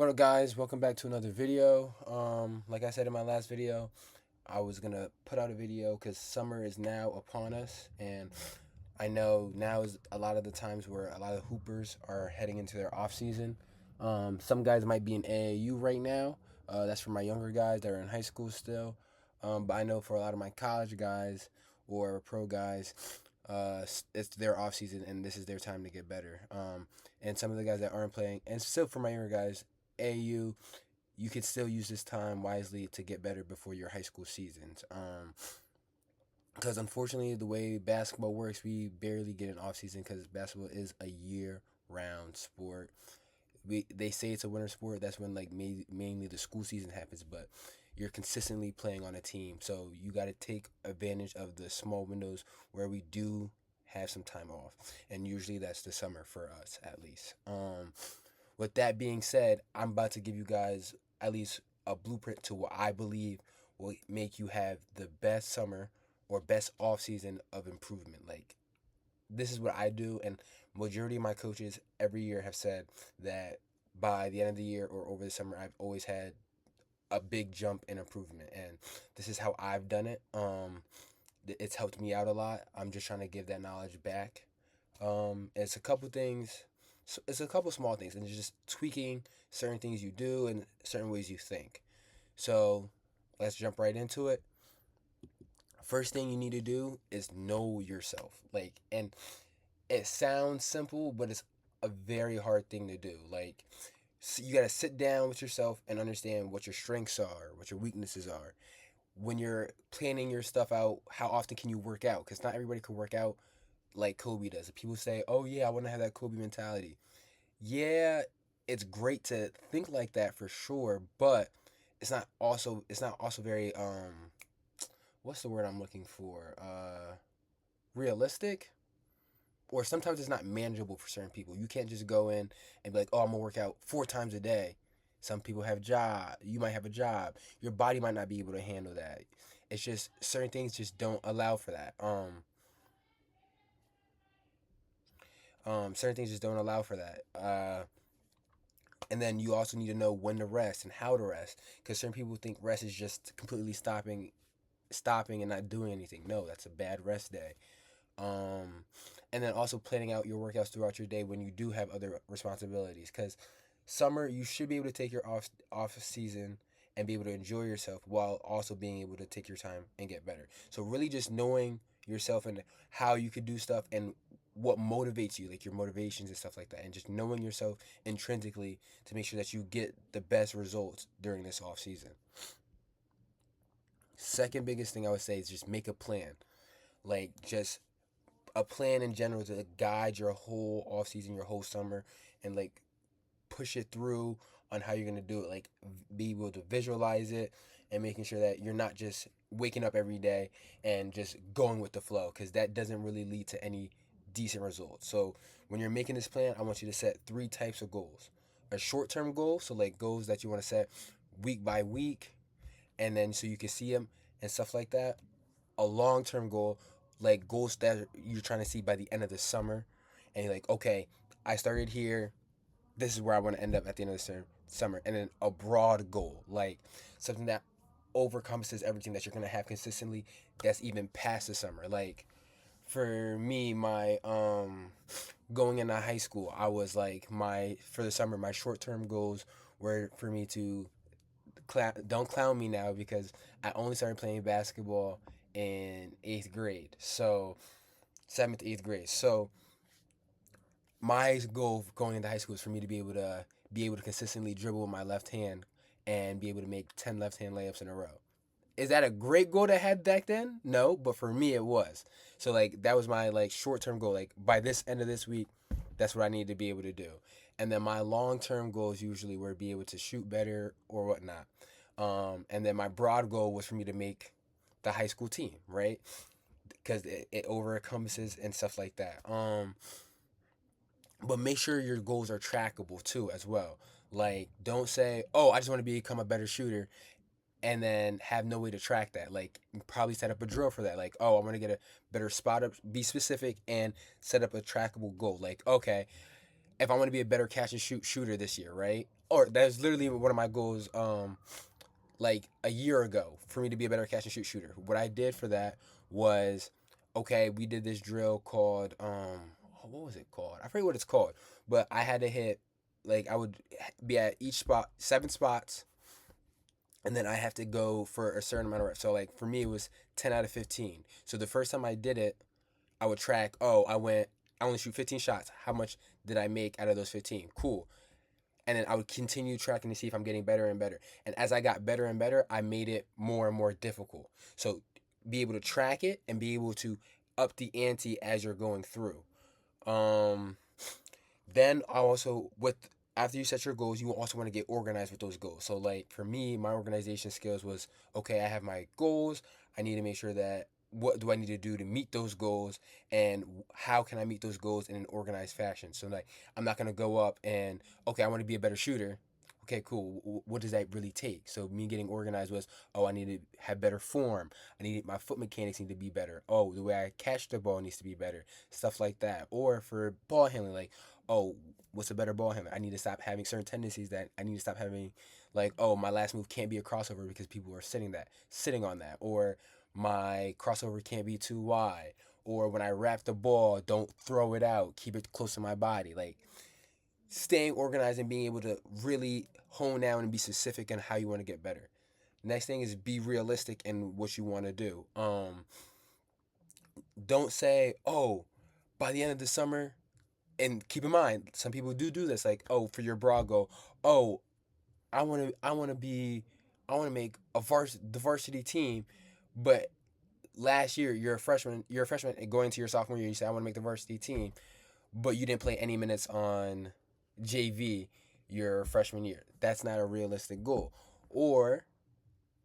What up, guys? Welcome back to another video. Like I said in my last video, I was gonna put out a video because summer is now upon us, and I know now is a lot of the times where a lot of hoopers are heading into their off season. Some guys might be in AAU right now. That's for my younger guys that are in high school still. But I know for a lot of my college guys or pro guys, it's their off season and this is their time to get better. And some of the guys that aren't playing, and still for my younger guys, AU, you could still use this time wisely to get better before your high school seasons. Because unfortunately, the way basketball works, we barely get an off season because basketball is a year round sport. They say it's a winter sport. That's when mainly the school season happens, but you're consistently playing on a team, so you got to take advantage of the small windows where we do have some time off, and usually that's the summer for us at least. With that being said, I'm about to give you guys at least a blueprint to what I believe will make you have the best summer or best off season of improvement. Like, this is what I do, and majority of my coaches every year have said that by the end of the year or over the summer, I've always had a big jump in improvement, and this is how I've done it. It's helped me out a lot. I'm just trying to give that knowledge back. It's a couple things. So it's a couple small things, and it's just tweaking certain things you do and certain ways you think. So let's jump right into it. First thing you need to do is know yourself. And it sounds simple, but it's a very hard thing to do. You got to sit down with yourself and understand what your strengths are, what your weaknesses are. When you're planning your stuff out, how often can you work out? Because not everybody can work out like Kobe does. People say, "Oh yeah, I want to have that Kobe mentality." Yeah, it's great to think like that for sure, but it's not also very what's the word I'm looking for? Realistic, or sometimes it's not manageable for certain people. You can't just go in and be like, "Oh, I'm gonna work out 4 times a day." Some people have job. You might have a job. Your body might not be able to handle that. It's just certain things just don't allow for that. Certain things just don't allow for that. And then you also need to know when to rest and how to rest, because certain people think rest is just completely stopping and not doing anything. No, that's a bad rest day. Um, and then also planning out your workouts throughout your day when you do have other responsibilities. Because summer, you should be able to take your off season and be able to enjoy yourself while also being able to take your time and get better. So really, just knowing yourself and how you could do stuff and what motivates you, like your motivations and stuff like that, and just knowing yourself intrinsically to make sure that you get the best results during this off season. Second biggest thing I would say is just make a plan. Like, just a plan in general to guide your whole off season, your whole summer, and like push it through on how you're gonna do it. Like, be able to visualize it and making sure that you're not just waking up every day and just going with the flow, because that doesn't really lead to any decent results. So when you're making this plan, I want you to set 3 types of goals. A short-term goal, so like goals that you want to set week by week, and then so you can see them and stuff like that. A long-term goal, like goals that you're trying to see by the end of the summer, and you're like, okay, I started here, this is where I want to end up at the end of the summer. And then a broad goal, like something that overcompasses everything that you're gonna have consistently, that's even past the summer. Like, for me, my going into high school, I was like, my for the summer, my short term goals were for me to don't clown me now, because I only started playing basketball in 8th grade. So 7th, 8th grade. So my goal going into high school is for me to be able to consistently dribble with my left hand and be able to make 10 left hand layups in a row. Is that a great goal to have back then? No, but for me it was. So like that was my like short term goal. Like, by this end of this week, that's what I need to be able to do. And then my long term goals usually were be able to shoot better or whatnot. And then my broad goal was for me to make the high school team, right? Because it over encompasses and stuff like that. But make sure your goals are trackable too as well. Like, don't say, "Oh, I just want to become a better shooter," and then have no way to track that. Like, probably set up a drill for that. Like, "Oh, I want to get a better spot up." Be specific and set up a trackable goal. Like, okay, if I want to be a better catch and shoot shooter this year, right? Or that's literally one of my goals. Like a year ago, for me to be a better catch and shoot shooter, what I did for that was, okay, we did this drill called what was it called? I forget what it's called, but I had to hit, like, I would be at each spot 7 spots, and then I have to go for a certain amount of reps. So like for me, it was 10 out of 15. So the first time I did it, I would track. Oh, I only shoot 15 shots. How much did I make out of those 15? Cool. And then I would continue tracking to see if I'm getting better and better. And as I got better and better, I made it more and more difficult. So be able to track it and be able to up the ante as you're going through. Um, then I also with after you set your goals, you also want to get organized with those goals. So like for me, my organization skills was, okay, I have my goals. I need to make sure that what do I need to do to meet those goals, and how can I meet those goals in an organized fashion. So like I'm not gonna go up and, okay, I want to be a better shooter. Okay, cool. What does that really take? So me getting organized was, oh, I need to have better form. I need my foot mechanics need to be better. Oh, the way I catch the ball needs to be better. Stuff like that. Or for ball handling, like, oh, what's a better ball handler? I need to stop having certain tendencies that I need to stop having, like, oh, my last move can't be a crossover because people are sitting on that, or my crossover can't be too wide, or when I wrap the ball, don't throw it out, keep it close to my body. Like staying organized and being able to really hone down and be specific on how you want to get better. Next thing is be realistic in what you want to do. Don't say, oh, by the end of the summer, and keep in mind, some people do this. Like, oh, for your broad goal, oh, I want to make the varsity team, but last year you're a freshman and going into your sophomore year, you say I want to make the varsity team, but you didn't play any minutes on JV your freshman year. That's not a realistic goal. Or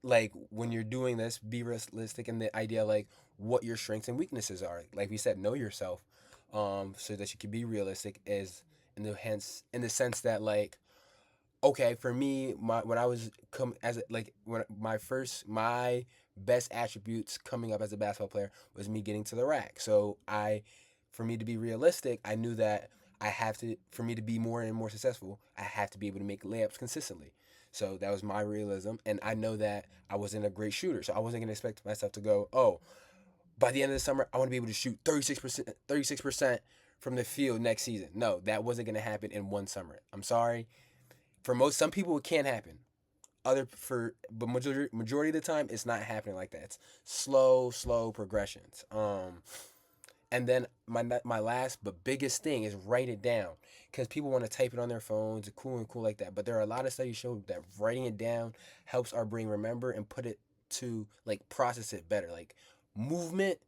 like when you're doing this, be realistic in the idea like what your strengths and weaknesses are. Like we said, know yourself, so that you can be realistic. Is in the sense that like, okay, for me, my when I was come as a, like when my best attributes coming up as a basketball player was me getting to the rack. So for me to be realistic, I knew that for me to be more and more successful, I have to be able to make layups consistently. So that was my realism, and I know that I wasn't a great shooter, so I wasn't gonna expect myself to go, oh, by the end of the summer, I want to be able to shoot 36% from the field next season. No, that wasn't gonna happen in one summer. I'm sorry. Some people it can happen. But majority of the time it's not happening like that. It's slow progressions. And then my last but biggest thing is write it down, because people want to type it on their phones, cool like that. But there are a lot of studies show that writing it down helps our brain remember and put it to like process it better. Like movement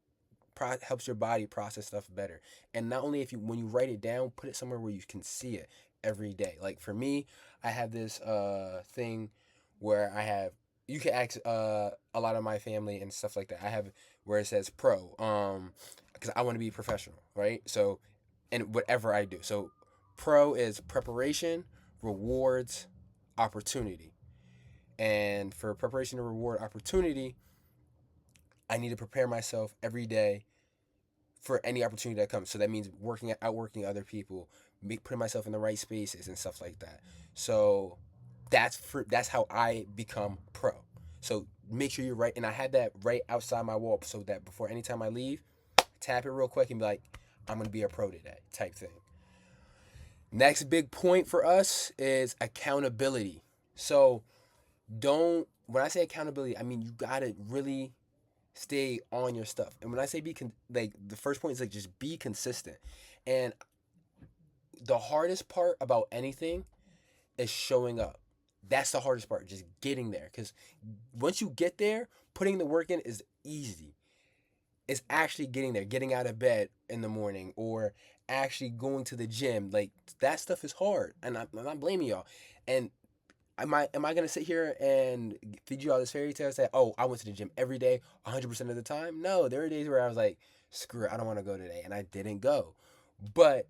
helps your body process stuff better. And not only if you when you write it down, put it somewhere where you can see it every day. Like for me, I have this thing where I have you can ask a lot of my family and stuff like that. I have where it says pro, because I want to be professional, right? So, and whatever I do. So pro is preparation, rewards, opportunity. And for preparation and reward opportunity, I need to prepare myself every day for any opportunity that comes. So that means outworking other people, putting myself in the right spaces and stuff like that. So that's how I become pro. So make sure you're right, and I had that right outside my wall, so that before anytime I leave, tap it real quick and be like, I'm gonna be a pro today, type thing. Next big point for us is accountability. So don't when I say accountability, I mean you gotta really stay on your stuff. And when I say like the first point is like just be consistent. And the hardest part about anything is showing up. That's the hardest part, just getting there. Because once you get there, putting the work in is easy. It's actually getting there, getting out of bed in the morning, or actually going to the gym. Like that stuff is hard, and I'm not blaming y'all. And am I gonna sit here and feed you all this fairy tale and say, oh, I went to the gym every day, 100% of the time? No, there were days where I was like, screw it, I don't want to go today, and I didn't go. But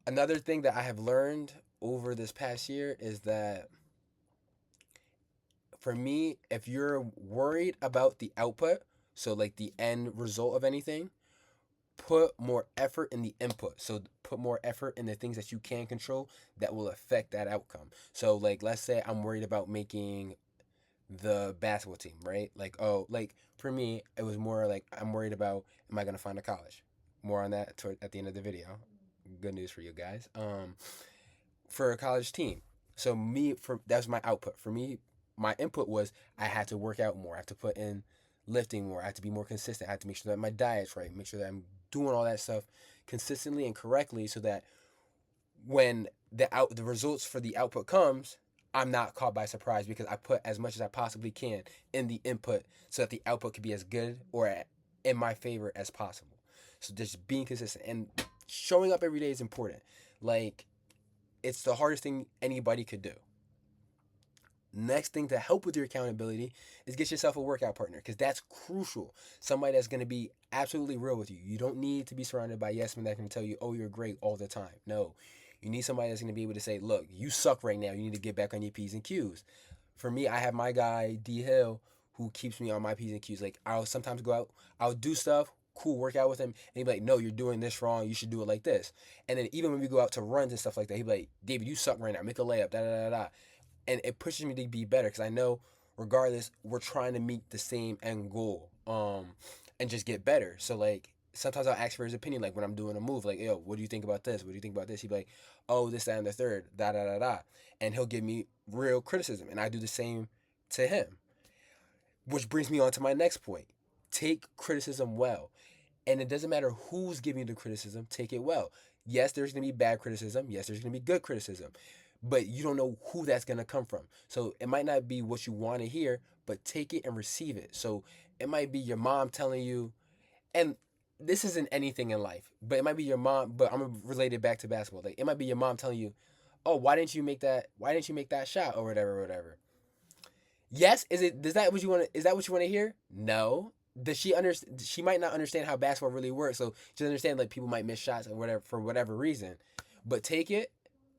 another thing that I have learned over this past year is that for me, if you're worried about the output, so like the end result of anything, put more effort in the input. So put more effort in the things that you can control that will affect that outcome. So like let's say I'm worried about making the basketball team, right? Like oh, like for me it was more like I'm worried about am I going to find a college? More on that at the end of the video. Good news for you guys. For a college team. So me for that was my output. For me, my input was I had to work out more. I have to put in lifting more. I have to be more consistent. I have to make sure that my diet's right. Make sure that I'm doing all that stuff consistently and correctly so that when the results for the output comes, I'm not caught by surprise because I put as much as I possibly can in the input so that the output can be as good or in my favor as possible. So just being consistent and showing up every day is important. Like it's the hardest thing anybody could do. Next thing to help with your accountability is get yourself a workout partner because that's crucial. Somebody that's going to be absolutely real with you. You don't need to be surrounded by yes men that can tell you, oh, you're great all the time. No, you need somebody that's going to be able to say, look, you suck right now. You need to get back on your P's and Q's. For me, I have my guy, D Hill, who keeps me on my P's and Q's. Like, I'll sometimes go out, I'll do stuff, cool, work out with him, and he'd be like, no, you're doing this wrong. You should do it like this. And then even when we go out to runs and stuff like that, he'd be like, David, you suck right now. Make a layup, da da da da. And it pushes me to be better because I know regardless we're trying to meet the same end goal and just get better. So like sometimes I'll ask for his opinion like when I'm doing a move like yo what do you think about this, what do you think about this, he'd be like oh this that and the third da da da da, and he'll give me real criticism and I do the same to him, which brings me on to my next point. Take criticism well, and it doesn't matter who's giving you the criticism, take it well. Yes, there's going to be bad criticism, yes there's going to be good criticism, but you don't know who that's going to come from. So it might not be what you want to hear, but take it and receive it. So it might be your mom telling you, and this isn't anything in life, but it might be your mom, but I'm going to relate it back to basketball. Like it might be your mom telling you, oh, why didn't you make that? Why didn't you make that shot or whatever, whatever. Yes, does that what you want to, is that what you want to hear? No. Does she understand? She might not understand how basketball really works. So she doesn't understand like people might miss shots or whatever for whatever reason. But take it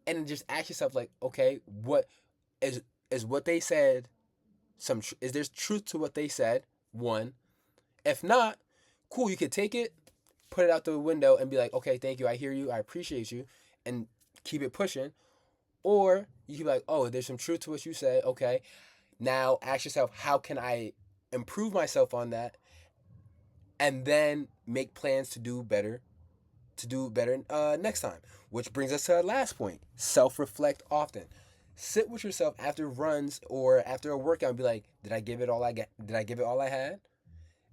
and just ask yourself like, okay, what is what they said? Is there truth to what they said? One, if not, cool. You could take it, put it out the window, and be like, okay, thank you, I hear you, I appreciate you, and keep it pushing. Or you can be like, oh, there's some truth to what you say. Okay, now ask yourself, how can I improve myself on that, and then make plans to do better next time. Which brings us to our last point: self-reflect often. Sit with yourself after runs or after a workout and be like, did I give it all I get? Did I give it all I had?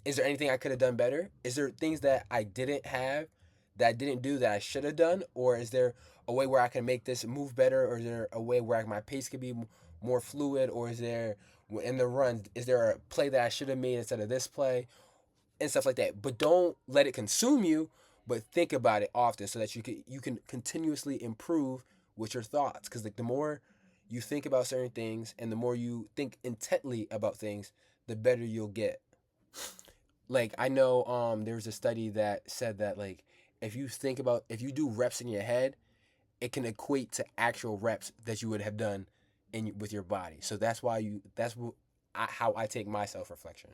Is there anything I could have done better? Is there things that I didn't have that I didn't do that I should have done? Or is there a way where I can make this move better? Or is there a way where my pace could be more fluid? Or is there in the run, is there a play that I should have made instead of this play? And stuff like that. But don't let it consume you, but think about it often so that you can continuously improve with your thoughts. Because like the more you think about certain things and the more you think intently about things, the better you'll get. Like I know there was a study that said that like if you do reps in your head, it can equate to actual reps that you would have done with your body. So how I take my self reflection.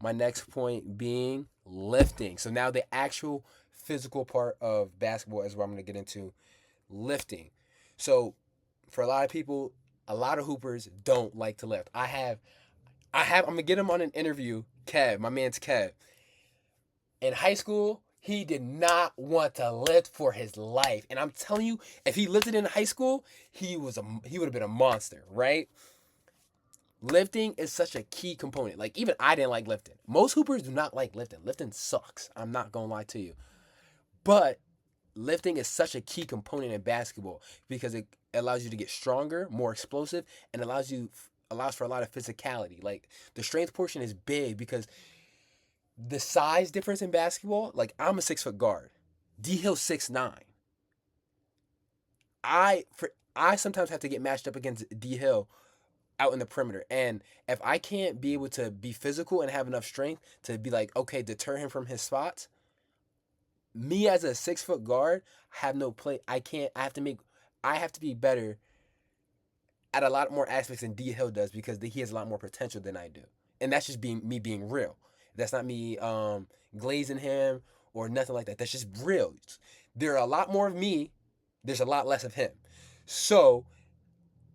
My next point being lifting. So now the actual physical part of basketball is what I'm going to get into, lifting. So for a lot of people, a lot of hoopers don't like to lift. I'm going to get him on an interview, Kev, my man's Kev. In high school, he did not want to lift for his life. And I'm telling you, if he lifted in high school, he would have been a monster, right? Lifting is such a key component. Like even I didn't like lifting. Most hoopers do not like lifting. Lifting sucks. I'm not gonna lie to you. But lifting is such a key component in basketball because it allows you to get stronger, more explosive, and allows for a lot of physicality. Like the strength portion is big because the size difference in basketball. Like I'm a 6 foot guard. D Hill's 6'9". I sometimes have to get matched up against D Hill out in the perimeter. And if I can't be able to be physical and have enough strength to be like, okay, deter him from his spots, me as a 6 foot guard have no play. I have to be better at a lot more aspects than D Hill does because he has a lot more potential than I do. And that's just me being real. That's not me glazing him or nothing like that. That's just real. There are a lot more of me. There's a lot less of him. So,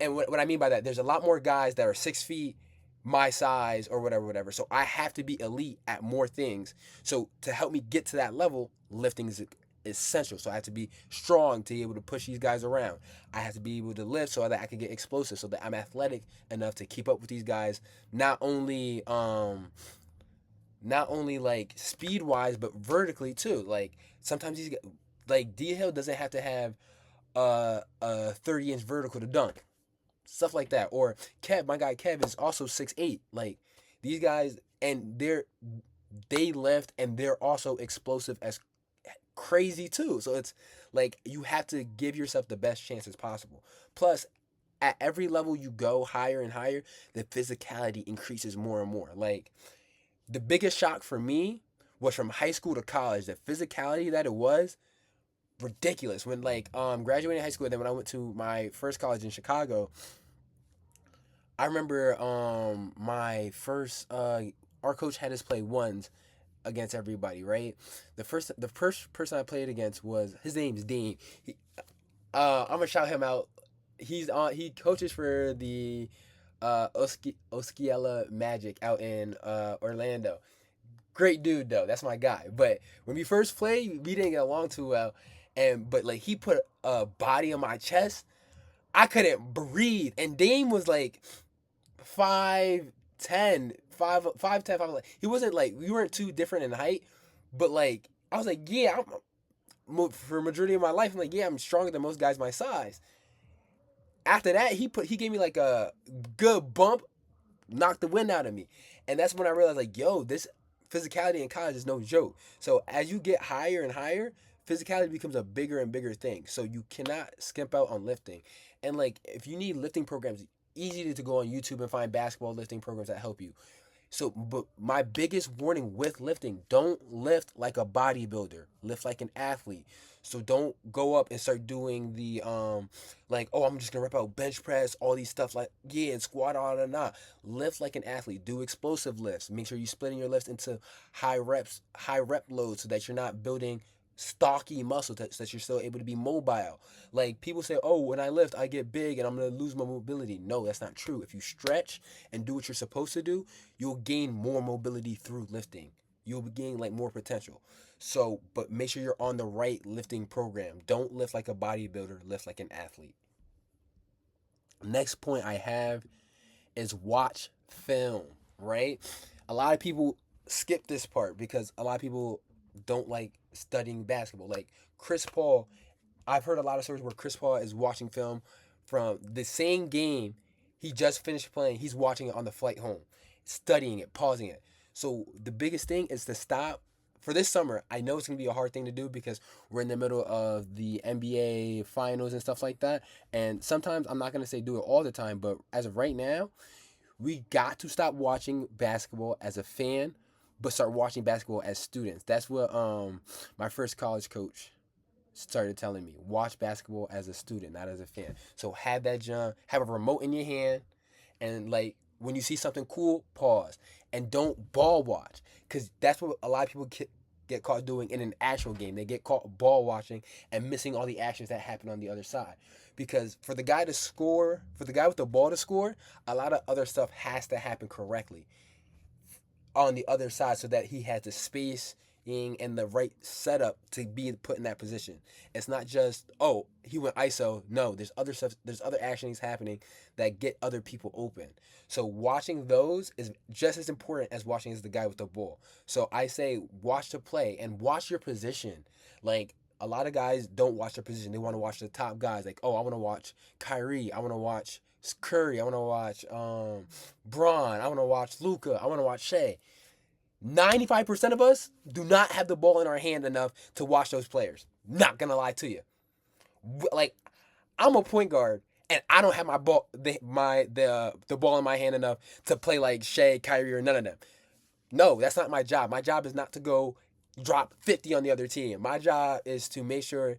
and what I mean by that, there's a lot more guys that are 6 feet my size or whatever, whatever. So I have to be elite at more things. So to help me get to that level, lifting is essential. So I have to be strong to be able to push these guys around. I have to be able to lift so that I can get explosive, so that I'm athletic enough to keep up with these guys. Not only like speed wise, but vertically too. Like sometimes these like D Hill doesn't have to have a 30-inch vertical to dunk, stuff like that. Or Kev, my guy Kev is also 6'8". Like these guys, and they lift and they're also explosive as crazy too. So it's like you have to give yourself the best chances possible. Plus, at every level you go higher and higher, the physicality increases more and more. Like the biggest shock for me was from high school to college. The physicality that it was ridiculous. When like graduating high school, and then when I went to my first college in Chicago, I remember my first our coach had us play ones against everybody, right? The first person I played against was, his name's Dean. I'm gonna shout him out. He coaches for the Osceola Magic out in Orlando. Great dude though. That's my guy. But when we first played, we didn't get along too well. But like he put a body on my chest. I couldn't breathe. And Dame was like 5'10", 5'10", 5'11". He wasn't like, we weren't too different in height, but like I was like, yeah, for majority of my life, I'm like, yeah, I'm stronger than most guys my size. After that, he gave me like a good bump, knocked the wind out of me, and that's when I realized like, yo, this physicality in college is no joke. So as you get higher and higher, physicality becomes a bigger and bigger thing. So you cannot skimp out on lifting. And like if you need lifting programs, easy to go on YouTube and find basketball lifting programs that help you. So, but my biggest warning with lifting, don't lift like a bodybuilder. Lift like an athlete. So don't go up and start doing the like, oh, I'm just gonna rep out bench press, all these stuff like, yeah, and squat all that. Nah. Lift like an athlete. Do explosive lifts. Make sure you're splitting your lifts into high reps, high rep loads, so that you're not building stocky muscle, so that you're still able to be mobile. Like people say, oh, when I lift, I get big and I'm gonna lose my mobility. No, that's not true. If you stretch and do what you're supposed to do, you'll gain more mobility through lifting. You'll gain like more potential. So, but make sure you're on the right lifting program. Don't lift like a bodybuilder, lift like an athlete. Next point I have is watch film, right? A lot of people skip this part because a lot of people don't like studying basketball. Like Chris Paul, I've heard a lot of stories where Chris Paul is watching film from the same game he just finished playing. He's watching it on the flight home, studying it, pausing it. So the biggest thing is to stop. For this summer, I know it's going to be a hard thing to do because we're in the middle of the NBA finals and stuff like that. And sometimes, I'm not going to say do it all the time, but as of right now, we got to stop watching basketball as a fan, but start watching basketball as students. That's what my first college coach started telling me. Watch basketball as a student, not as a fan. So have that have a remote in your hand, and like when you see something cool, pause and don't ball watch, because that's what a lot of people get caught doing in an actual game. They get caught ball watching and missing all the actions that happen on the other side. Because for the guy to score, for the guy with the ball to score, a lot of other stuff has to happen correctly on the other side, so that he has the space and the right setup to be put in that position. It's not just, oh, he went ISO. No, there's other stuff, there's other actions happening that get other people open. So watching those is just as important as watching as the guy with the ball. So I say watch the play and watch your position. Like a lot of guys don't watch their position. They want to watch the top guys. Like, oh, I want to watch Kyrie. I want to watch Curry. I want to watch Braun. I want to watch Luka. I want to watch Shea. 95% of us do not have the ball in our hand enough to watch those players. Not gonna lie to you. Like, I'm a point guard and I don't have the ball in my hand enough to play like Shea, Kyrie, or none of them. No, that's not my job. My job is not to go drop 50 on the other team. My job is to make sure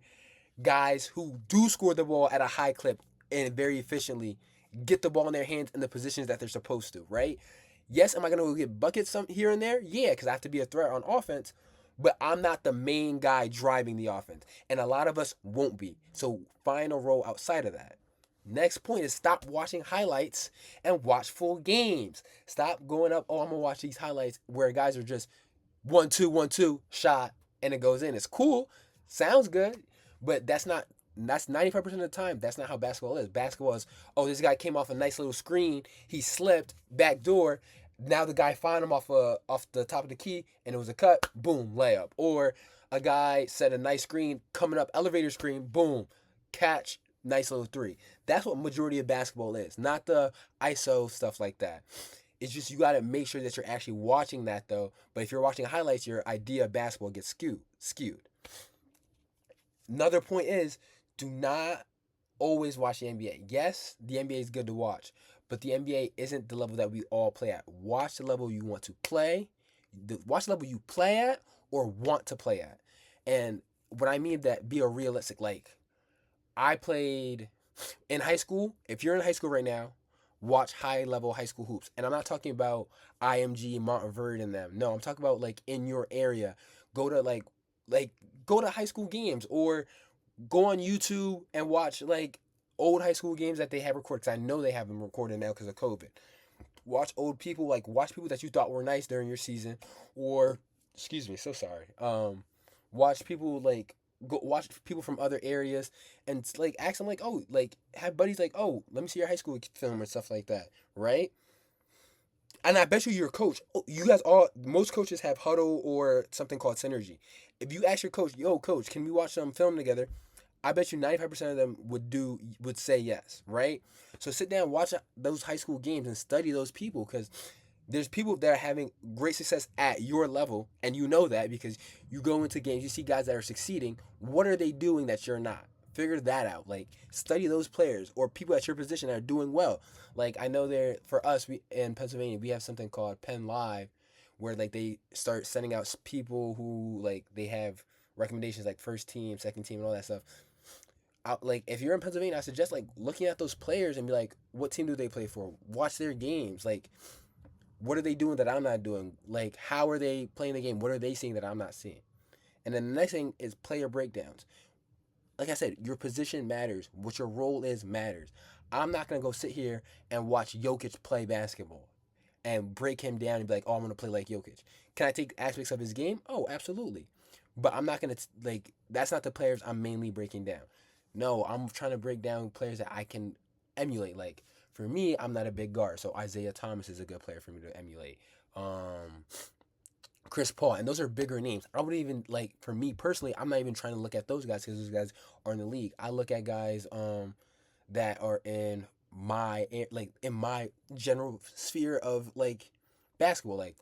guys who do score the ball at a high clip and very efficiently get the ball in their hands in the positions that they're supposed to, right? Yes, am I going to get buckets some here and there? Yeah, because I have to be a threat on offense. but I'm not the main guy driving the offense. And a lot of us won't be. So find a role outside of that. Next point is stop watching highlights and watch full games. Stop going up, oh, I'm going to watch these highlights where guys are just 1-2, 1-2, shot, and it goes in. It's cool. Sounds good. But that's 95% of the time, that's not how basketball is. Basketball is, oh, this guy came off a nice little screen, he slipped, back door. Now the guy found him off the top of the key, and it was a cut, boom, layup. Or a guy set a nice screen, coming up, elevator screen, boom, catch, nice little three. That's what majority of basketball is, not the ISO stuff like that. It's just you got to make sure that you're actually watching that though. But if you're watching highlights, your idea of basketball gets skewed. Another point is do not always watch the NBA. Yes, the NBA is good to watch, but the NBA isn't the level that we all play at. Watch the level you want to play. Watch the level you play at or want to play at. And what I mean that be a realistic, like I played in high school. If you're in high school right now, watch high level high school hoops. And I'm not talking about IMG, Montverde and them. No, I'm talking about like in your area. Go to like go to high school games or go on YouTube and watch like old high school games that they have recorded. Cause I know they have them recorded now because of COVID. Watch old people, like watch people that you thought were nice during your season, or excuse me, so sorry. Watch people like go watch people from other areas and like ask them like, oh, like have buddies like, oh, let me see your high school film or stuff like that, right? And I bet you your coach, you guys all, most coaches have huddle or something called synergy. If you ask your coach, yo, coach, can we watch some film together? I bet you 95% of them would say yes, right? So sit down, watch those high school games and study those people because there's people that are having great success at your level, and you know that because you go into games, you see guys that are succeeding. What are they doing that you're not? Figure that out. Like study those players or people at your position that are doing well. Like I know there for us, we in Pennsylvania we have something called Penn Live, where like they start sending out people who like they have recommendations like first team, second team, and all that stuff. Like if you're in Pennsylvania, I suggest like looking at those players and be like, what team do they play for? Watch their games. Like, what are they doing that I'm not doing? Like, how are they playing the game? What are they seeing that I'm not seeing? And then the next thing is player breakdowns. Like I said, your position matters. What your role is matters. I'm not gonna go sit here and watch Jokic play basketball and break him down and be like, oh, I'm gonna play like Jokic. Can I take aspects of his game? Oh, absolutely. But I'm not gonna like. That's not the players I'm mainly breaking down. No, I'm trying to break down players that I can emulate. Like for me, I'm not a big guard, so Isaiah Thomas is a good player for me to emulate. Um, Chris Paul, and those are bigger names. I wouldn't even like for me personally. I'm not even trying to look at those guys because those guys are in the league. I look at guys that are in my general sphere of like basketball. Like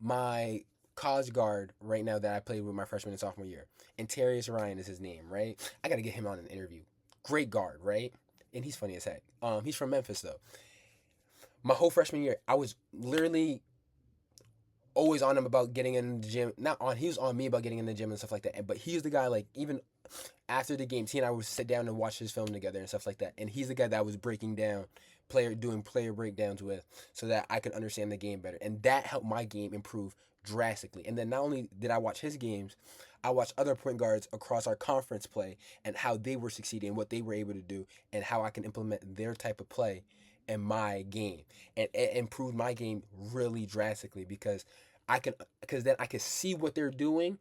my college guard right now that I played with my freshman and sophomore year, Antarius Ryan is his name, right? I got to get him on an interview. Great guard, right? And he's funny as heck. He's from Memphis though. My whole freshman year, I was literally always on him about getting in the gym. Not on, he was on me about getting in the gym and stuff like that. But he's the guy, like, even after the games, he and I would sit down and watch his film together and stuff like that. And he's the guy that I was breaking down, doing player breakdowns with, so that I could understand the game better. And that helped my game improve drastically. And then not only did I watch his games, I watched other point guards across our conference play and how they were succeeding, what they were able to do, and how I can implement their type of play in my game. And it improved my game really drastically because then I can see what they're doing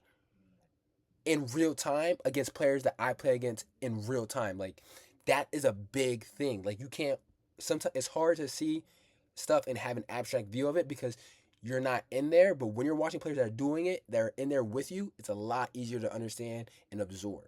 in real time against players that I play against in real time. Like that is a big thing. Like you can't, sometimes it's hard to see stuff and have an abstract view of it because you're not in there, but when you're watching players that are doing it, that are in there with you, it's a lot easier to understand and absorb.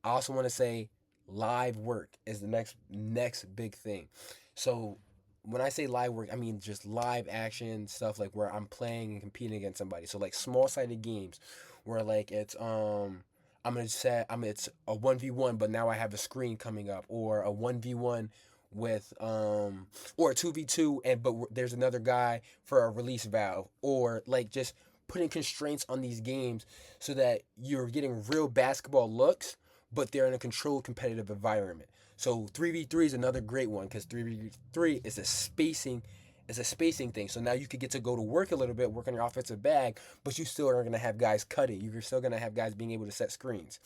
I also want to say live work is the next big thing. So when I say live work, I mean just live action stuff like where I'm playing and competing against somebody. So like small sided games where like I'm gonna say it's a 1v1 but now I have a screen coming up, or a 1v1 with or a 2v2 and but there's another guy for a release valve, or like just putting constraints on these games so that you're getting real basketball looks but they're in a controlled competitive environment. So 3v3 is another great one because 3v3 is the spacing It's a spacing thing. So now you could get to go to work a little bit, work on your offensive bag, but you still are going to have guys cutting. You're still going to have guys being able to set screens.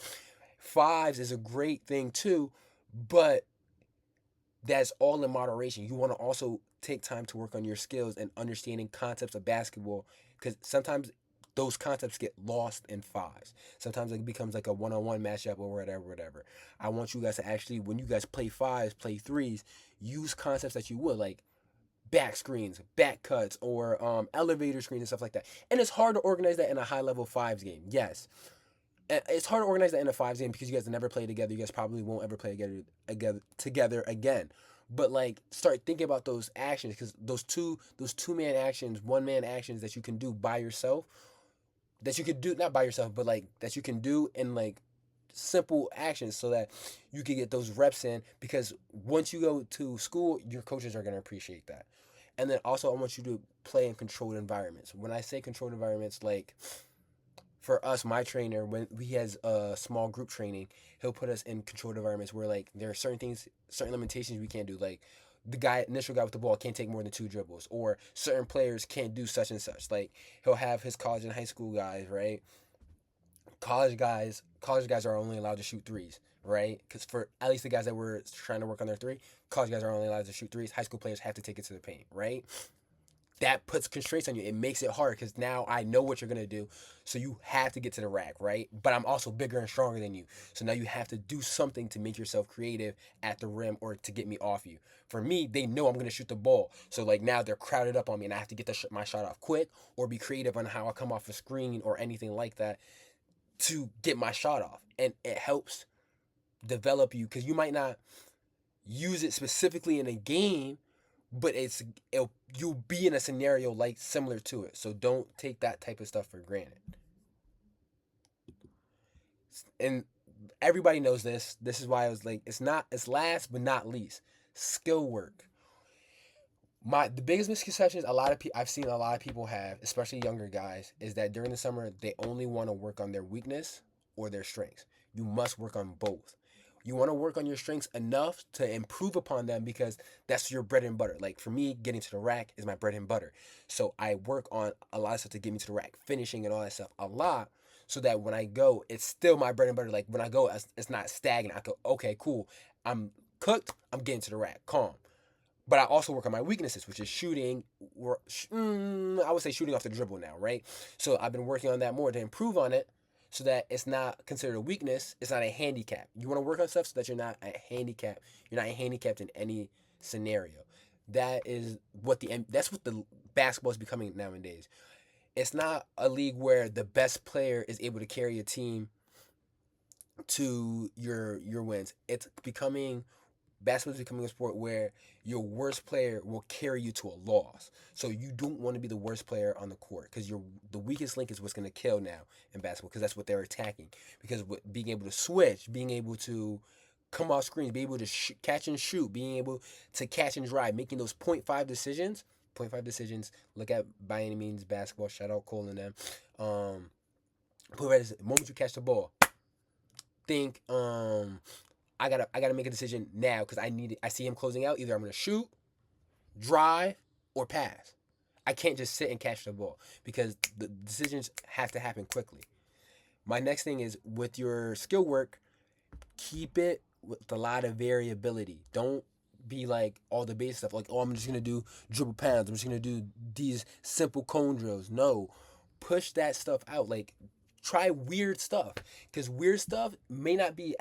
Fives is a great thing too, but that's all in moderation. You want to also take time to work on your skills and understanding concepts of basketball, because sometimes those concepts get lost in fives. Sometimes it becomes like a one-on-one matchup or whatever. I want you guys to actually, when you guys play fives, play threes, use concepts that you would, like back screens, back cuts, or elevator screens and stuff like that. And it's hard to organize that in a high-level fives game. Yes, it's hard to organize that in a fives game because you guys never play together. You guys probably won't ever play together again. But like, start thinking about those actions, because those two man actions, one man actions that you can do by yourself, that you could do not by yourself, but like that you can do in like simple actions, so that you can get those reps in. Because once you go to school, your coaches are gonna appreciate that. And then also, I want you to play in controlled environments. When I say controlled environments, like for us, my trainer, when he has a small group training, he'll put us in controlled environments where like there are certain things, certain limitations we can't do. Like the initial guy with the ball can't take more than 2 dribbles, or certain players can't do such and such. Like he'll have his college and high school guys, right? College guys are only allowed to shoot threes, right? Because for at least the guys that were trying to work on their three, college guys are only allowed to shoot threes. High school players have to take it to the paint, right? That puts constraints on you. It makes it hard because now I know what you're gonna do. So you have to get to the rack, right? But I'm also bigger and stronger than you. So now you have to do something to make yourself creative at the rim or to get me off you. For me, they know I'm gonna shoot the ball. So like now they're crowded up on me and I have to get my shot off quick, or be creative on how I come off a screen or anything like that to get my shot off. And it helps develop you, because you might not use it specifically in a game, but you'll be in a scenario like similar to it. So don't take that type of stuff for granted. And everybody knows this. This is why I was like, it's last but not least, skill work. The biggest misconceptions I've seen a lot of people have, especially younger guys, is that during the summer they only want to work on their weakness or their strengths. You must work on both. You want to work on your strengths enough to improve upon them, because that's your bread and butter. Like for me, getting to the rack is my bread and butter. So I work on a lot of stuff to get me to the rack, finishing and all that stuff a lot, so that when I go, it's still my bread and butter. Like when I go, it's not stagnant. I go, okay, cool. I'm cooked. I'm getting to the rack, calm. But I also work on my weaknesses, which is shooting. I would say shooting off the dribble now, right? So I've been working on that more to improve on it, so that it's not considered a weakness. It's not a handicap. You want to work on stuff so that you're not a handicap. You're not handicapped in any scenario. That's what the basketball is becoming nowadays. It's not a league where the best player is able to carry a team to your wins. Basketball is becoming a sport where your worst player will carry you to a loss. So you don't want to be the worst player on the court, because the weakest link is what's going to kill now in basketball, because that's what they're attacking. Because being able to switch, being able to come off screens, being able to catch and shoot, being able to catch and drive, making those point 5 decisions. Point 5 decisions. Look at By Any Means Basketball. Shout out Cole and them. The moment you catch the ball, think I gotta make a decision now, because I need it. I see him closing out. Either I'm gonna shoot, drive, or pass. I can't just sit and catch the ball, because the decisions have to happen quickly. My next thing is, with your skill work, keep it with a lot of variability. Don't be like all the base stuff. Like, oh, I'm just gonna do dribble pounds. I'm just gonna do these simple cone drills. No, push that stuff out. Like, try weird stuff, because weird stuff may not be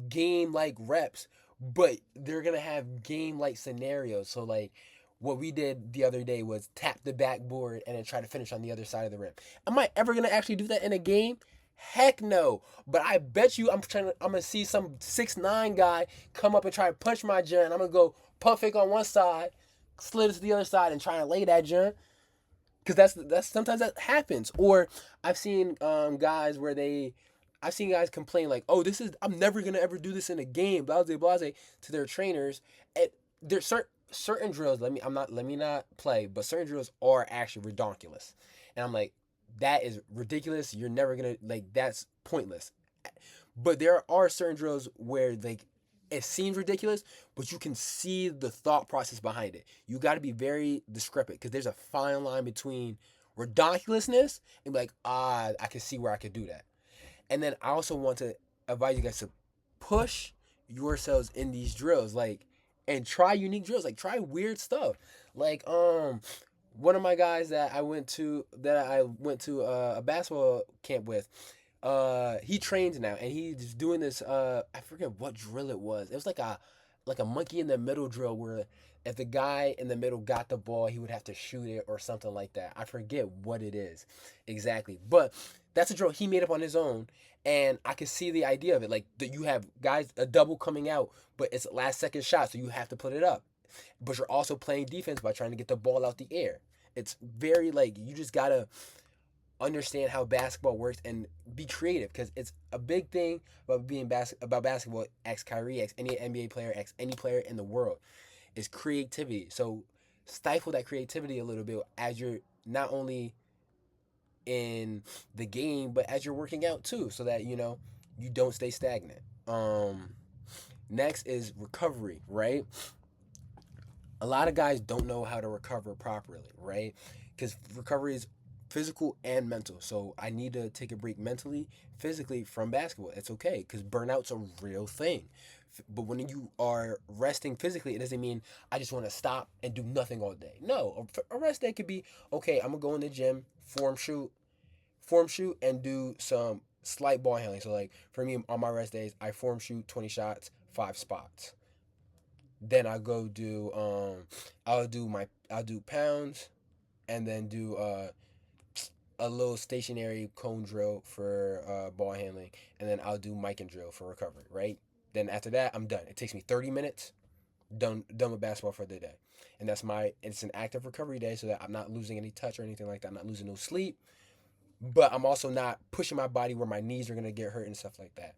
game like reps, but they're gonna have game like scenarios. So like what we did the other day was tap the backboard and then try to finish on the other side of the rim. Am I ever gonna actually do that in a game? Heck no. But I bet you I'm gonna see some 6'9" guy come up and try to punch my junk, and I'm gonna go pump fake on one side, slid it to the other side, and try and lay that junk. Because that's sometimes that happens. Or I've seen guys where I've seen guys complain like, "Oh, I'm never gonna ever do this in a game," blase blase, to their trainers. And there's certain drills. Let me not play, but certain drills are actually ridiculous. And I'm like, that is ridiculous. You're never gonna, like, that's pointless. But there are certain drills where like it seems ridiculous, but you can see the thought process behind it. You got to be very discrepant because there's a fine line between ridiculousness and be like, I can see where I could do that. And then I also want to advise you guys to push yourselves in these drills, like, and try unique drills, like try weird stuff. Like one of my guys that I went to a basketball camp with, he trains now and he's doing this I forget what drill it was. It was like a monkey in the middle drill where if the guy in the middle got the ball, he would have to shoot it or something like that. I forget what it is exactly. But that's a drill he made up on his own, and I can see the idea of it. Like that you have guys a double coming out, but it's a last second shot, so you have to put it up. But you're also playing defense by trying to get the ball out the air. It's very like you just gotta understand how basketball works and be creative because it's a big thing about about basketball. X Kyrie, X any NBA player, X any player in the world is creativity. So stifle that creativity a little bit as you're not only in the game but as you're working out too, so that you don't stay stagnant. Next is recovery, right? A lot of guys don't know how to recover properly, right? Because recovery is physical and mental. So I need to take a break mentally, physically from basketball. It's okay because burnout's a real thing. But when you are resting physically, it doesn't mean I just want to stop and do nothing all day. No, a rest day could be okay. I'm gonna go in the gym, form shoot, and do some slight ball handling. So like for me on my rest days, I form shoot 20 shots, 5 spots. Then I go do I'll do pounds and then do a little stationary cone drill for ball handling, and then I'll do mic and drill for recovery, right? Then after that, I'm done. It takes me 30 minutes, done with basketball for the day. And it's an active recovery day so that I'm not losing any touch or anything like that. I'm not losing no sleep, but I'm also not pushing my body where my knees are going to get hurt and stuff like that.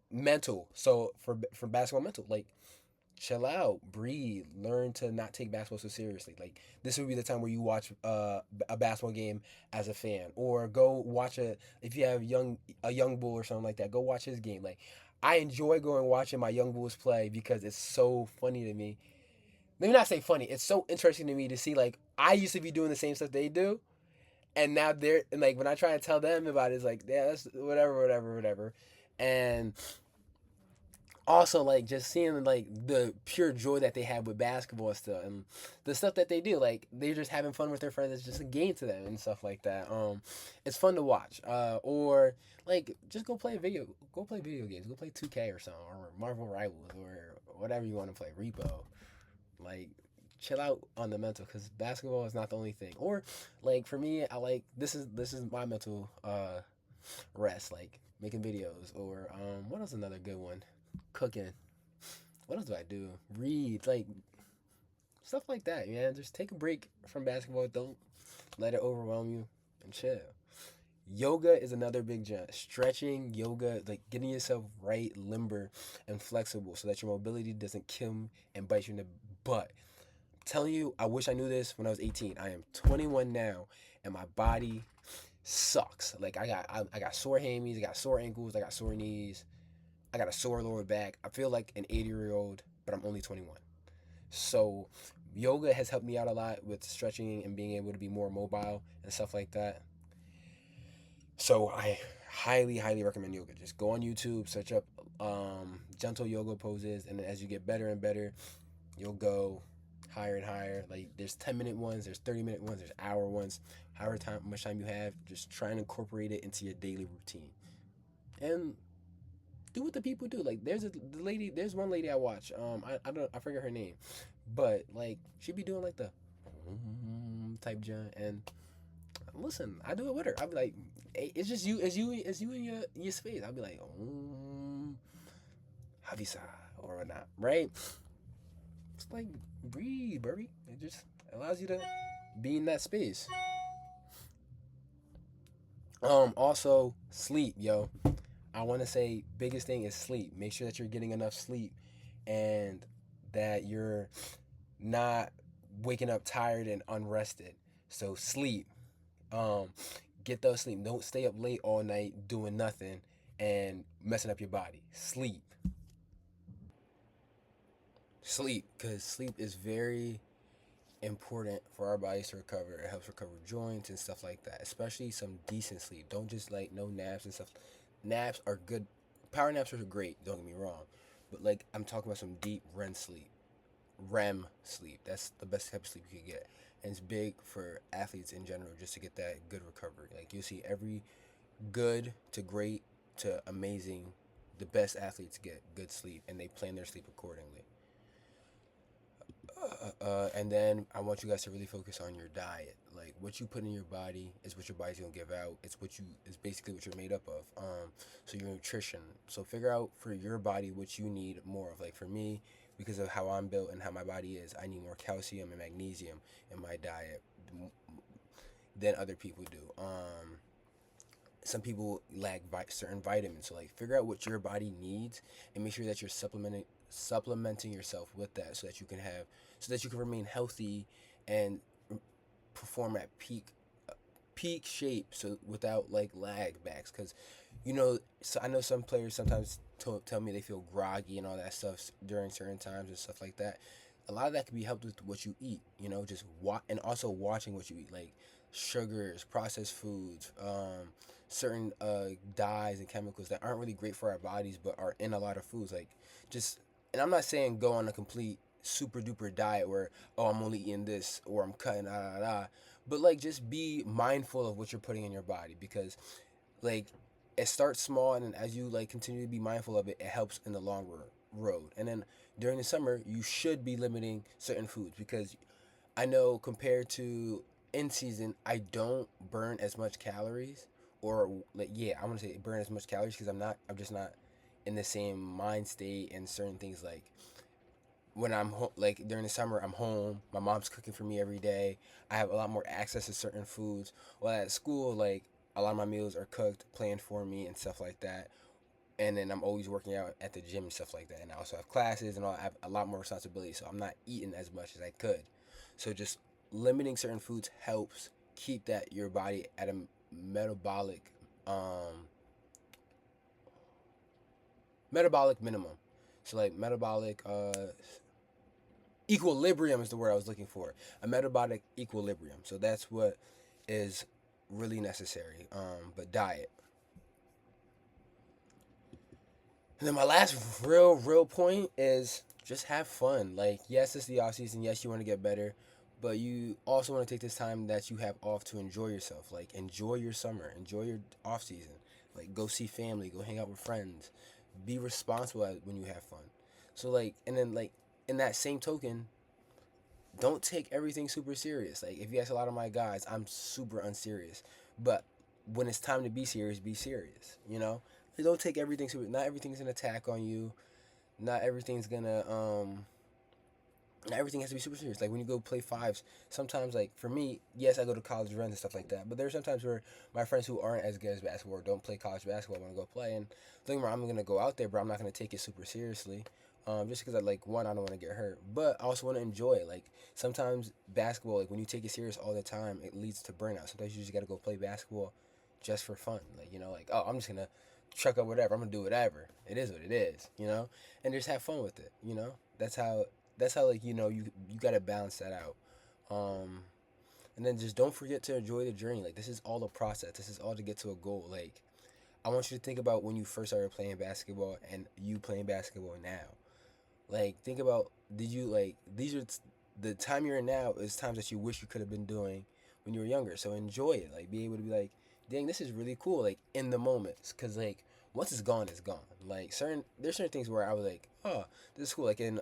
Mental. So for basketball mental, like chill out, breathe, learn to not take basketball so seriously. Like this would be the time where you watch a basketball game as a fan, or go watch if you have a young bull or something like that. Go watch his game. Like I enjoy going watching my young bulls play because it's so funny to me. Let me not say funny. It's so interesting to me to see like I used to be doing the same stuff they do, and now they're and like when I try to tell them about it, it's like yeah, that's whatever, and also like just seeing like the pure joy that they have with basketball still and the stuff that they do, like they're just having fun with their friends. It's just a game to them and stuff like that. It's fun to watch, or like just go play video games, go play 2K or something, or Marvel Rivals, or whatever you want to play, Repo. Like chill out on the mental because basketball is not the only thing. Or like for me, I like this is my mental rest, like making videos, or what else, another good one, cooking. What else do I do? Read, like stuff like that, man. Just take a break from basketball. Don't let it overwhelm you and chill. Yoga is another big jump. Stretching, yoga, like getting yourself right, limber, and flexible so that your mobility doesn't kill and bite you in the butt. I'm telling you, I wish I knew this when I was 18. I am 21 now, and my body sucks. Like I got sore hammies, I got sore ankles, I got sore knees, I got a sore lower back. I feel like an 80-year old, but I'm only 21. So yoga has helped me out a lot with stretching and being able to be more mobile and stuff like that. So I highly recommend yoga. Just go on YouTube, search up gentle yoga poses, and as you get better and better, you'll go higher and higher. Like there's 10-minute ones, there's 30-minute ones, there's hour ones. However much time you have, just try and incorporate it into your daily routine. And do what the people do. Like there's one lady I watch. I forget her name, but like she be doing like the type jump, and listen, I do it with her. I'll be like, hey, it's you in your space. I'll be like, Havisa or whatnot, right? It's like breathe, baby. It just allows you to be in that space. Also sleep, yo. I want to say biggest thing is sleep. Make sure that you're getting enough sleep, and that you're not waking up tired and unrested. So sleep. Um, get those sleep. Don't stay up late all night doing nothing and messing up your body. Sleep. Sleep, because sleep is very important for our bodies to recover. It helps recover joints and stuff like that, especially some decent sleep. Don't just like no naps and stuff. Naps are good. Power naps are great, don't get me wrong. But like I'm talking about some deep REM sleep. That's the best type of sleep you can get. And it's big for athletes in general just to get that good recovery. Like you'll see every good to great to amazing, the best athletes get good sleep and they plan their sleep accordingly. And then I want you guys to really focus on your diet. Like what you put in your body is what your body's gonna give out. It's what you is basically what you're made up of. So your nutrition. So figure out for your body what you need more of. Like for me, because of how I'm built and how my body is, I need more calcium and magnesium in my diet than other people do. Some people lack certain vitamins. So like figure out what your body needs and make sure that you're supplementing yourself with that so that you can remain healthy and perform at peak shape so without like lag backs because so I know some players sometimes tell me they feel groggy and all that stuff during certain times and stuff like that. A lot of that can be helped with what you eat, just and also watching what you eat, like sugars, processed foods, certain dyes and chemicals that aren't really great for our bodies but are in a lot of foods. Like just, and I'm not saying go on a complete super duper diet where I'm only eating this or I'm cutting but like just be mindful of what you're putting in your body because like it starts small and then as you like continue to be mindful of it, it helps in the long road. And then during the summer, you should be limiting certain foods because I know compared to in season, I don't burn as much calories or like I want to say burn as much calories because I'm just not in the same mind state and certain things like when like during the summer, I'm home. My mom's cooking for me every day. I have a lot more access to certain foods. While at school, like a lot of my meals are cooked, planned for me, and stuff like that. And then I'm always working out at the gym and stuff like that. And I also have classes and all. I have a lot more responsibility, so I'm not eating as much as I could. So just limiting certain foods helps keep that your body at a metabolic um, metabolic minimum. So like metabolic equilibrium is the word I was looking for. A metabolic equilibrium. So that's what is really necessary. But diet. And then my last real point is just have fun. Like, yes, it's the off season. Yes, you want to get better, but you also want to take this time that you have off to enjoy yourself. Like, enjoy your summer, enjoy your off season. Like, go see family, go hang out with friends, be responsible when you have fun. So like, and then like in that same token, don't take everything super serious. Like if you ask a lot of my guys, I'm super unserious. But when it's time to be serious, be serious. Don't take everything super. Not everything's an attack on you. Not everything's gonna Not everything has to be super serious. Like when you go play fives, sometimes like for me, yes, I go to college runs and stuff like that. But there's sometimes where my friends who aren't as good as basketball or don't play college basketball want to go play, and think about I'm gonna go out there, but I'm not gonna take it super seriously. Just because I like one, I don't want to get hurt, but I also want to enjoy it. Like sometimes basketball, like when you take it serious all the time, it leads to burnout. Sometimes you just gotta go play basketball just for fun. Like oh, I'm just gonna chuck up whatever. I'm gonna do whatever. It is what it is. And just have fun with it. That's how like you gotta balance that out. Um, and then just don't forget to enjoy the journey. Like this is all a process. This is all to get to a goal. Like I want you to think about when you first started playing basketball and you playing basketball now. Like think about did you like these are the time you're in now is times that you wish you could have been doing when you were younger. So enjoy it. Like be able to be like, dang, this is really cool. Like in the moments, cause like once it's gone, it's gone. Like there's certain things where I was like, oh, this is cool. Like in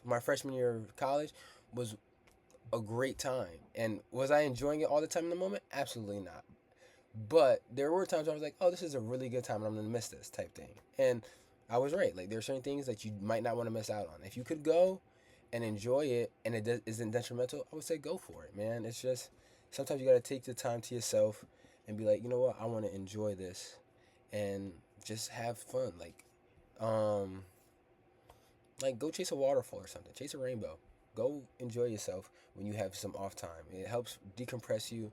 my freshman year of college was a great time. And was I enjoying it all the time in the moment? Absolutely not. But there were times I was like, oh, this is a really good time and I'm gonna miss this type thing. And I was right. Like there are certain things that you might not want to miss out on. If you could go and enjoy it and it isn't detrimental, I would say go for it, man. It's just sometimes you gotta take the time to yourself and be like, you know what, I want to enjoy this and just have fun. Um, like go chase a waterfall or something. Chase a rainbow. Go enjoy yourself when you have some off time. It helps decompress you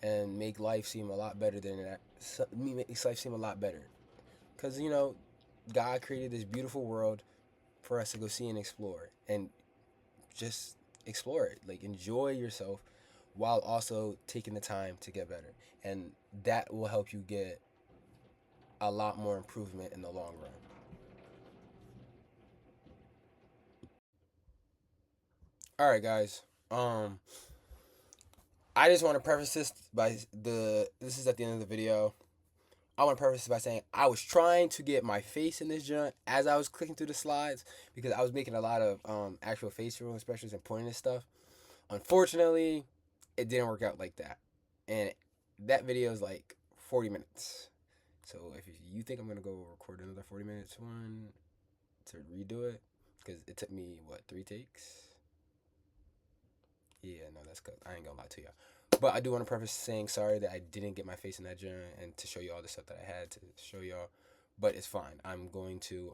and make life seem a lot better than that. Makes life seem a lot better. Cause God created this beautiful world for us to go see and explore, and just explore it. Like, enjoy yourself while also taking the time to get better. And that will help you get a lot more improvement in the long run. All right, guys. Um, I just want to preface this by this is at the end of the video. I want to preface this by saying I was trying to get my face in this joint as I was clicking through the slides because I was making a lot of actual face reveal expressions and pointing and stuff. Unfortunately, it didn't work out like that, and that video is like 40 minutes. So if you think I'm gonna go record another 40 minutes one to redo it, because it took me what 3 takes. Yeah, no, that's good. I ain't gonna lie to y'all. But I do want to preface saying sorry that I didn't get my face in that joint and to show you all the stuff that I had to show y'all. But it's fine. I'm going to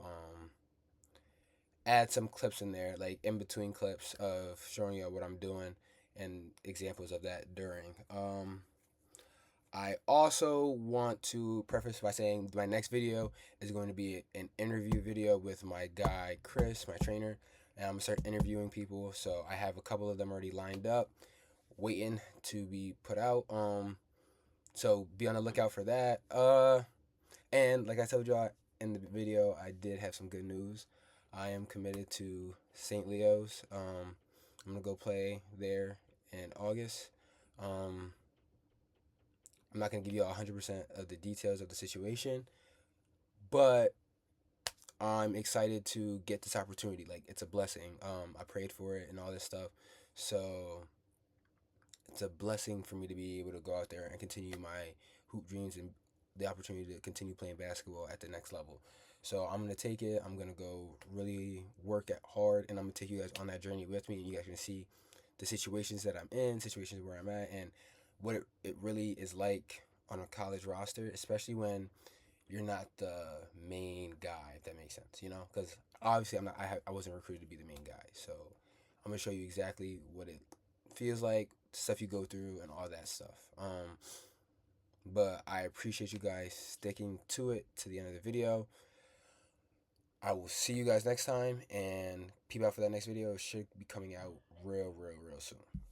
add some clips in there, like in between clips of showing y'all what I'm doing and examples of that during. I also want to preface by saying my next video is going to be an interview video with my guy Chris, my trainer, and I'm gonna start interviewing people. So I have a couple of them already lined up, waiting to be put out. So be on the lookout for that. And like I told y'all in the video, I did have some good news. I am committed to St. Leo's. I'm gonna go play there in August. Um, I'm not gonna give you 100% of the details of the situation, but I'm excited to get this opportunity. Like, it's a blessing. I prayed for it and all this stuff, so it's a blessing for me to be able to go out there and continue my hoop dreams and the opportunity to continue playing basketball at the next level. So I'm gonna take it. I'm gonna go really work at hard, and I'm gonna take you guys on that journey with me, and you guys can see the situations that I'm in, situations where I'm at, and what it really is like on a college roster, especially when you're not the main guy, if that makes sense, you know? Because obviously I wasn't recruited to be the main guy, so I'm gonna show you exactly what it feels like, stuff you go through, and all that stuff. But I appreciate you guys sticking to it to the end of the video. I will see you guys next time, and peep out for that next video. It should be coming out real soon.